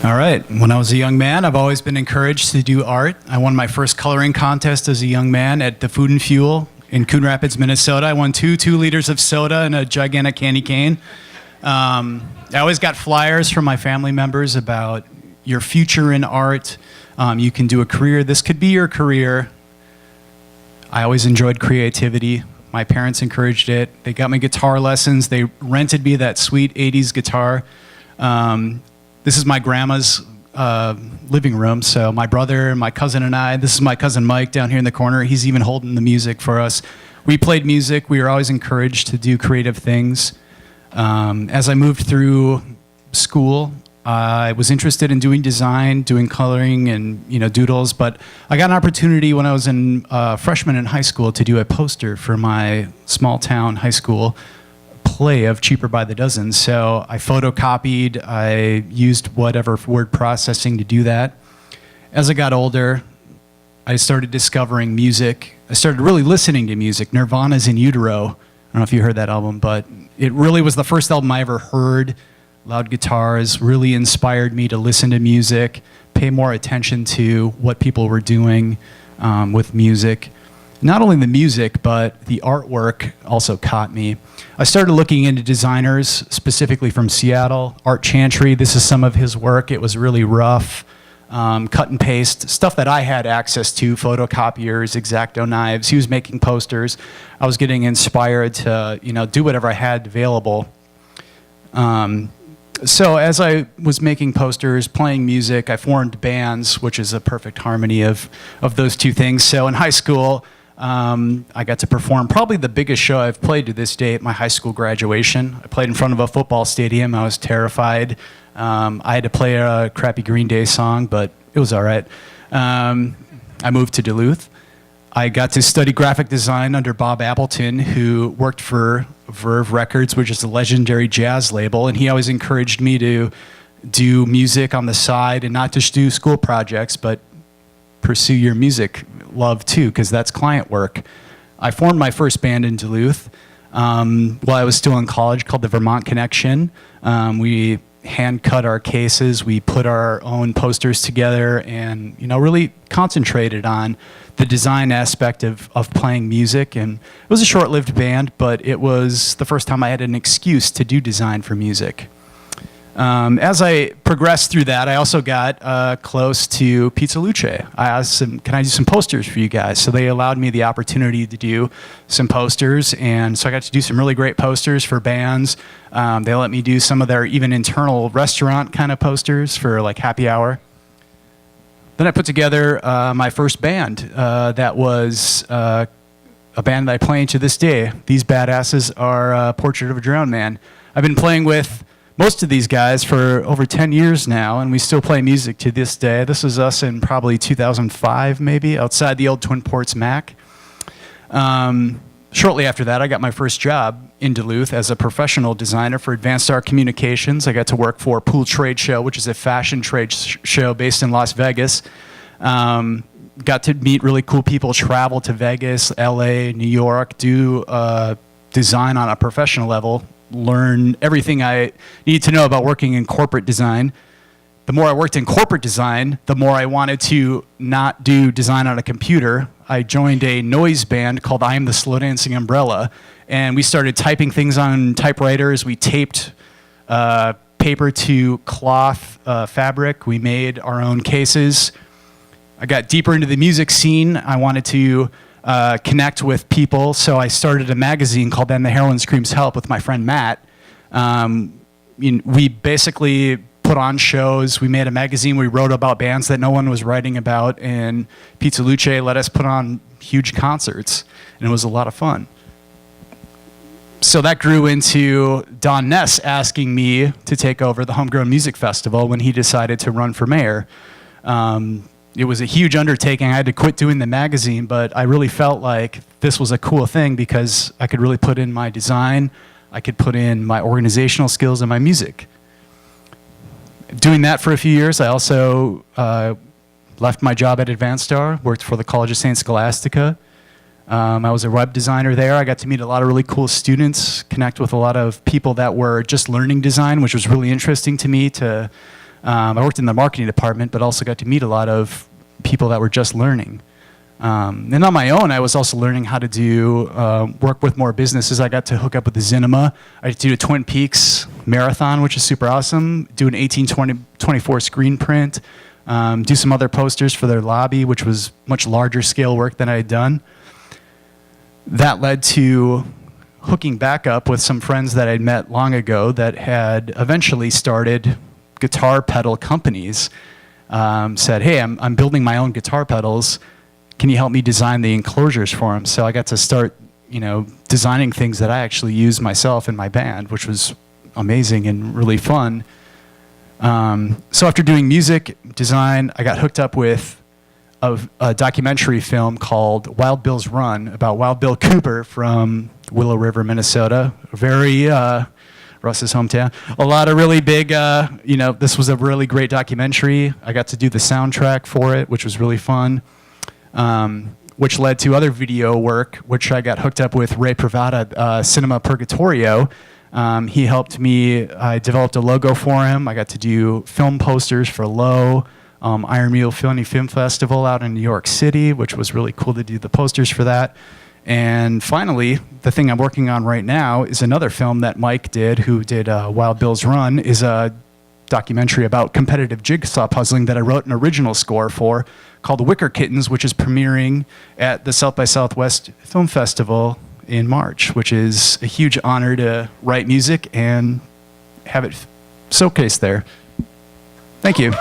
All right. When I was a young man, I've always been encouraged to do art. I won my first coloring contest as a young man at the Food and Fuel in Coon Rapids, Minnesota. I won 2 liters of soda and a gigantic candy cane. I always got flyers from my family members about your future in art. You can do a career. This could be your career. I always enjoyed creativity. My parents encouraged it. They got me guitar lessons. They rented me that sweet 80s guitar. This is my grandma's living room. So my brother, my cousin, and I, this is my cousin Mike down here in the corner. He's even holding the music for us. We played music. We were always encouraged to do creative things. As I moved through school, I was interested in doing design, doing coloring, and doodles. But I got an opportunity when I was a freshman in high school to do a poster for my small town high school play of Cheaper by the Dozen. So I photocopied, I used whatever word processing to do that. As I got older, I started discovering music. I started really listening to music. Nirvana's In Utero. I don't know if you heard that album, but it really was the first album I ever heard. Loud guitars really inspired me to listen to music, pay more attention to what people were doing with music. Not only the music, but the artwork also caught me. I started looking into designers, specifically from Seattle. Art Chantry, this is some of his work. It was really rough, cut and paste, stuff that I had access to, photocopiers, X-Acto knives. He was making posters. I was getting inspired to do whatever I had available. So as I was making posters, playing music, I formed bands, which is a perfect harmony of those two things. So in high school, I got to perform probably the biggest show I've played to this day at my high school graduation. I played in front of a football stadium. I was terrified. I had to play a crappy Green Day song, but it was all right. I moved to Duluth. I got to study graphic design under Bob Appleton, who worked for Verve Records, which is a legendary jazz label, and he always encouraged me to do music on the side and not just do school projects, but pursue your music love too, because that's client work. I formed my first band in Duluth while I was still in college, called the Vermont Connection. We hand cut our cases, we put our own posters together, and really concentrated on the design aspect of playing music. And it was a short-lived band, but it was the first time I had an excuse to do design for music. As I progressed through that, I also got close to Pizza Luce. I asked them, can I do some posters for you guys? So they allowed me the opportunity to do some posters, and so I got to do some really great posters for bands. They let me do some of their even internal restaurant kind of posters for like happy hour. Then I put together my first band that was a band that I play to this day. These badasses are Portrait of a Drowned Man. I've been playing with most of these guys for over 10 years now, and we still play music to this day. This was us in probably 2005, maybe, outside the old Twin Ports Mac. Shortly after that, I got my first job in Duluth as a professional designer for Advanced Art Communications. I got to work for Pool Trade Show, which is a fashion trade show based in Las Vegas. Got to meet really cool people, travel to Vegas, LA, New York, do design on a professional level, learn everything I need to know about working in corporate design. The more I worked in corporate design, the more I wanted to not do design on a computer. I joined a noise band called I Am the Slow Dancing Umbrella, and we started typing things on typewriters. We taped paper to cloth fabric. We made our own cases. I got deeper into the music scene. I wanted to connect with people, so I started a magazine called Then the Heroine Screams Help with my friend Matt. We basically put on shows. We made a magazine. We wrote about bands that no one was writing about, and Pizza Luce let us put on huge concerts, and it was a lot of fun. So that grew into Don Ness asking me to take over the Homegrown Music Festival when he decided to run for mayor. It was a huge undertaking. I had to quit doing the magazine, but I really felt like this was a cool thing because I could really put in my design, I could put in my organizational skills and my music. Doing that for a few years, I also left my job at Advanced Star, worked for the College of St. Scholastica. I was a web designer there. I got to meet a lot of really cool students, connect with a lot of people that were just learning design, which was really interesting to me to I worked in the marketing department, but also got to meet a lot of people that were just learning. And on my own, I was also learning how to do work with more businesses. I got to hook up with the Zinema. I got to do a Twin Peaks marathon, which is super awesome. Do an 1824 screen print. Do some other posters for their lobby, which was much larger scale work than I had done. That led to hooking back up with some friends that I'd met long ago that had eventually started guitar pedal companies. Said, hey, I'm building my own guitar pedals. Can you help me design the enclosures for them? So I got to start, designing things that I actually use myself in my band, which was amazing and really fun. So after doing music design, I got hooked up with a documentary film called Wild Bill's Run about Wild Bill Cooper from Willow River, Minnesota. Very Russ's hometown. A lot of really big, this was a really great documentary. I got to do the soundtrack for it, which was really fun. Which led to other video work, which I got hooked up with Ray Pravada, Cinema Purgatorio. He helped me. I developed a logo for him. I got to do film posters for Low, Iron Mule Film Festival out in New York City, which was really cool to do the posters for that. And finally, the thing I'm working on right now is another film that Mike did, who did Wild Bill's Run, is a documentary about competitive jigsaw puzzling that I wrote an original score for called Wicker Kittens, which is premiering at the South by Southwest Film Festival in March, which is a huge honor to write music and have it showcased there. Thank you.